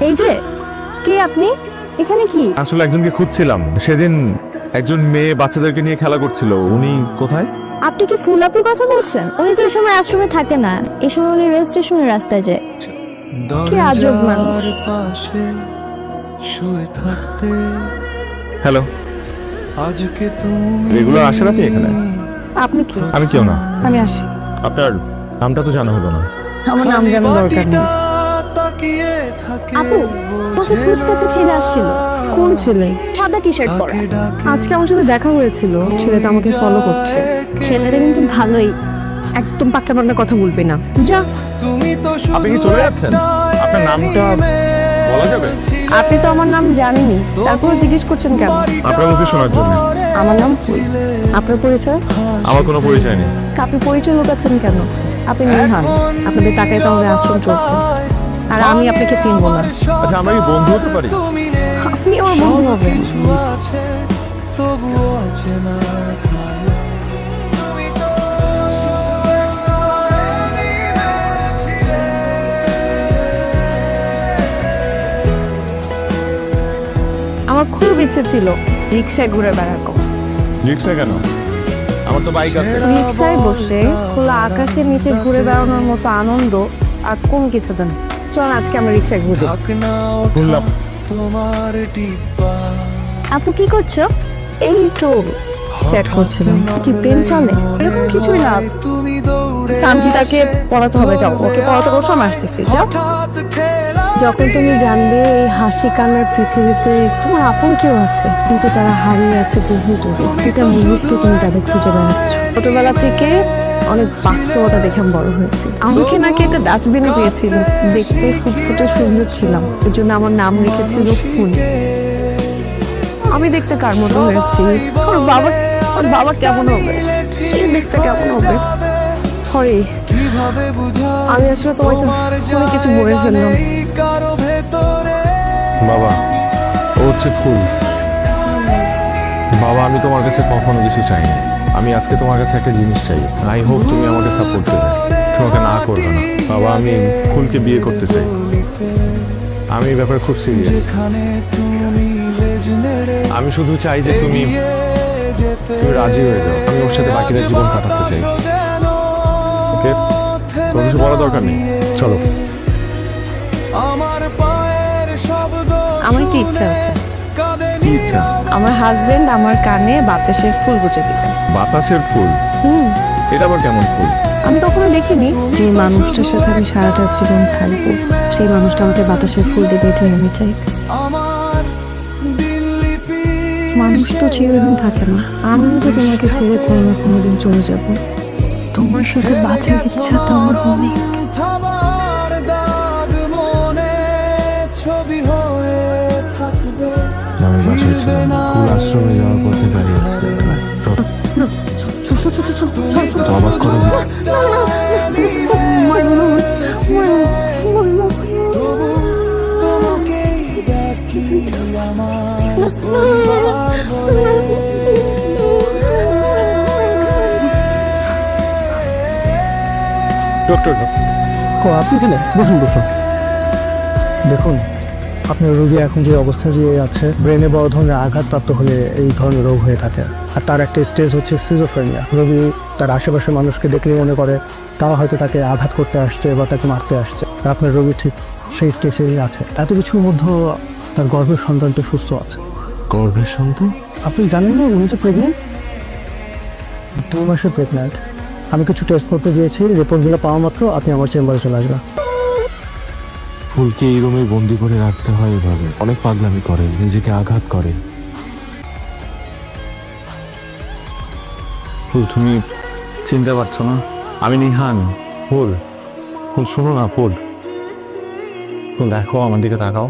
এই যে, কে আপনি? এখানে কি? আসলে একজনকে খুঁজছিলাম। সেদিন একজন মেয়ে বাচ্চাদেরকে নিয়ে খেলা করছিল। উনি কোথায়? আপনি কি ফুলাপুর কথা বলছেন? উনি তো এই সময় আশ্রমে থাকে না, এই সময় উনি রেল স্টেশনের রাস্তায় যায়। কি আজব মানুষ। হ্যালো, রেগুলার আসেন আপনি এখানে? আপনি কি? আমি কেউ না। আমি আসি। আপনার নামটা তো জানা হলো না। আমার নাম জানার দরকার নেই। আপু, তোকে খুঁজতে একটা ছেলে আসছিল। কোন ছেলে? সাদা টি শার্ট পরা। আজকে আমার সাথে দেখা হয়েছিল, ছেলেটা আমাকে ফলো করছে। ছেলেটা কিন্তু ভালোই। একদম পাকনা পাকনা কথা বলবি না, যা। আপনি কি চলে যাচ্ছেন? আপনার নামটা বলা যাবে? আপনি তো আমার নাম জানেনই, তারপরে জিজ্ঞেস করছেন কেন? আপনার মুখে শোনার জন্য। আমার নাম ফুল। আপনার পরিচয়? আমার কোনো পরিচয় নেই। আপনি পরিচয় লুকাচ্ছেন কেন? আপনি নিহান, আপনাদের টাকায় তো আমাদের আশ্রম চলছে, আর আমি আপনাকে চিনবো না। আচ্ছা, আমরা কি বন্ধু হতে পারি? আপনি আমার বন্ধু হবেন? আমার খুব ইচ্ছে ছিল রিক্সায় ঘুরে বেড়ানো। রিক্সা কেন? আমার তো বাইক আছে। রিক্সায় বসে খোলা আকাশের নিচে ঘুরে বেড়ানোর মতো আনন্দ আর কোন কিছু দেন। চল আজকে আমরা রিক্সায় ঘুরি। শুনলাম। আপু কি করছো? এই তো চ্যাট করছিলাম। কি পেন চলে? এরকম কিছুই না। সানজিদাকে পড়াতে হবে, যাও ওকে পড়াতে বসো, আমি আসতেছি, যাও। যখন তুমি জানবে এই হাসি কান্নার পৃথিবীতে তোমার আপন কেউ আছে, কিন্তু তারা হারিয়ে আছে বহু দূরে। প্রতিটা মুহূর্ত তুমি তাদের খুঁজে বেড়াচ্ছ। ছোটবেলা থেকে অনেক বাস্তবতা দেখে আমি বড় হয়েছি। আমাকে নাকি একটা ডাস্টবিনে পেয়েছিল, দেখতে ফুটফুটে সুন্দর ছিলাম, এর জন্য আমার নাম রেখেছিল ফুল। আমি দেখতে কার মতো হয়েছি? আমার বাবা কেমন হবে? সে দেখতে কেমন হবে? সরি, আমি আসলে তোমাকে অনেক কিছু বলে ফেললাম। বাবা, ও হচ্ছে ফুল। বাবা, আমি তোমার কাছে কখনো কিছু চাইনি। আমি আজকে তোমার কাছে একটা জিনিস চাই। আই হোপ তুমি আমাকে সাপোর্ট দেবে, তোমাকে না করবে না। বাবা, আমি ফুলকে বিয়ে করতে চাই। আমি এই ব্যাপারে খুব সিরিয়াস। আমি শুধু চাই যে তুমি রাজি হয়ে যাও। আমি ওর সাথে বাকিটা জীবন কাটাতে চাই। ওকে, তোর কিছু বলার দরকার নেই, চলো। আমার একটা ইচ্ছা আছে। কি ইচ্ছা? আমার হাজবেন্ড আমার কানে বাতাসের ফুল গুজে দিবে। বাতাসের ফুল? এটা আবার কেমন ফুল? আমি কখনো দেখিনি। যে মানুষটার সাথে আমি সারাটা জীবন থাকবো, সেই মানুষটা আমাকে বাতাসের ফুল দেবে, এটাই আমি চাই। মানুষ তো চিরদিন থাকে না, আমিও তো তোমাকে ছেড়ে কোনো না কোনোদিন চলে যাব। তোমার সাথে বাঁচার ইচ্ছা তো আমার অনেক। আমি বাসায় ছিলাম, ফুল আশ্রমে যাওয়ার পথে গাড়ি অ্যাক্সিডেন্ট হয়। অবাক করো না। ডক্টর, আপনি এখানে বসুন বসুন। দেখুন, আপনার রোগী এখন যে অবস্থা যে আছে, ব্রেনে বড় ধরনের আঘাতপ্রাপ্ত হলে এই ধরনের রোগ হয়ে থাকে। আর তার একটা স্টেজ হচ্ছে সিজোফ্রেনিয়া। রোগী তার আশেপাশের মানুষকে দেখলে মনে করে তারা হয়তো তাকে আঘাত করতে আসছে বা তাকে মারতে আসছে। আপনার রোগী ঠিক সেই স্টেজেই আছে। এত কিছুর মধ্যেও তার গর্ভের সন্তানটা সুস্থ আছে। গর্ভের সন্তান? আপনি জানেন না উনি যে প্রেগনেন্ট, 2 মাসের প্রেগনেন্ট। আমি কিছু টেস্ট করতে গিয়েছি, রিপোর্টগুলো পাওয়া মাত্র আপনি আমার চেম্বারে চলে আসবেন। ফুলকে এই রুমে বন্দি করে রাখতে হয় এভাবে? অনেক পাগলামি করে, নিজেকে আঘাত করে। ফুল, তুমি চিনতে পারছো না? আমি নিহান। ফুল, ফুল শোনো না। ফুল, ফুল দেখো, আমার দিকে তাকাও।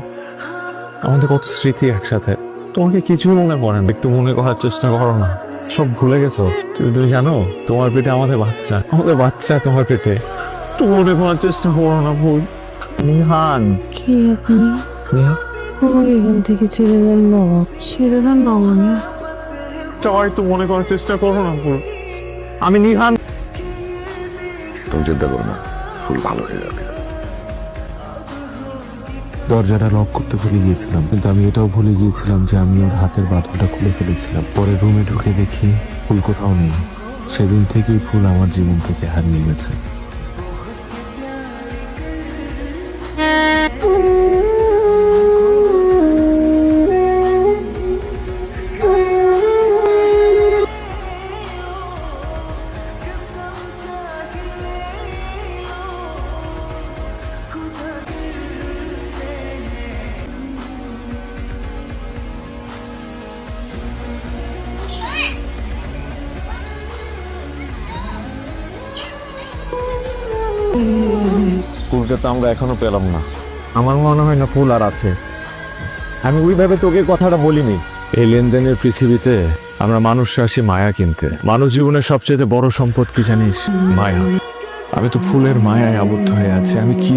আমাদের কত স্মৃতি একসাথে। তোমাকে কিছুই মনে পড়ে না? একটু মনে করার চেষ্টা করো না। সব ভুলে গেছো? তুমি জানো তোমার পেটে আমাদের বাচ্চা তোমার পেটে। একটু মনে করার চেষ্টা করো না ফুল। নিহান। কি আপনি? নিহান, আমাকে এখান থেকে ছেড়ে দেন বাবা, ছেড়ে দেন না আমাকে। সবাই একটু মনে করার চেষ্টা করো না ফুল। আমি নিহান। তুমি চিন্তা করো না, ফুল ভালো হয়ে যাবে। দরজাটা লক করতে ভুলে গিয়েছিলাম, কিন্তু আমি এটাও ভুলে গিয়েছিলাম যে আমি ওর হাতের বাটনটা খুলে ফেলেছিলাম। পরে রুমে ঢুকে দেখি ফুল কোথাও নেই। সেদিন থেকেই ফুল আমার জীবন থেকে হারিয়ে গেছে। ফুলটা তো আমরা এখনো পেলাম না। আমার মনে হয় না ফুল আর আছে। আমি ওইভাবে তোকে কথাটা বলিনি। এই লেনদেনের পৃথিবীতে আমরা মানুষরা আসি মায়া কিনতে। মানুষ জীবনের সবচেয়ে বড় সম্পদ কি জানিস? মায়া। আমি তো ফুলের মায়ায় আবদ্ধ হয়ে আছি। আমি কি